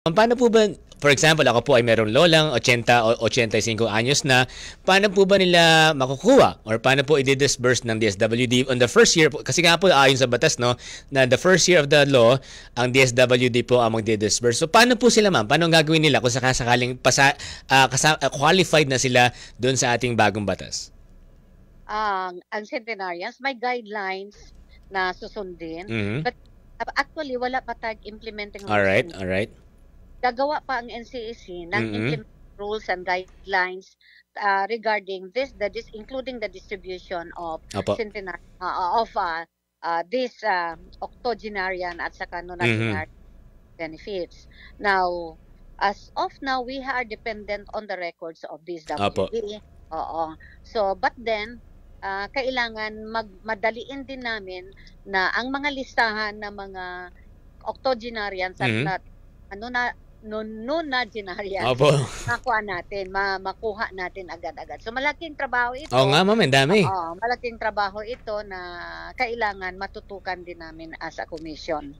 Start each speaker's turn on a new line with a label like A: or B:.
A: Paano po ba, for example, ako po ay merong lolang 80 o 85 anyos na, paano po ba nila makukuha or paano po i-disburse ng DSWD on the first year po? Kasi nga po ayon sa batas, no, na the first year of the law, ang DSWD po ang magdi-disburse. So paano po sila, ma'am? Paano ang gagawin nila kung sakaling qualified na sila doon sa ating bagong batas?
B: Ang centenarians may guidelines na susundin,
A: Mhm.
B: but actually wala pa tayong implementing
A: All
B: rules.
A: right, all right.
B: Gagawa pa ang NCAC ng
A: Mhm.
B: rules and guidelines regarding including the distribution of
A: Opo.
B: this octogenarian at saka
A: Mhm.
B: nonagenarian benefits. Now, as of now, we are dependent on the records of this
A: Opo.
B: WD. Oo. So, but then, kailangan madaliin din namin na ang mga listahan ng mga octogenarians at
A: Mhm.
B: nonagenarians
A: Opo.
B: makuha natin agad-agad. So malaking trabaho ito.
A: Oo nga, ma'am, ang dami.
B: Oo, malaking trabaho ito na kailangan matutukan din namin as a commission.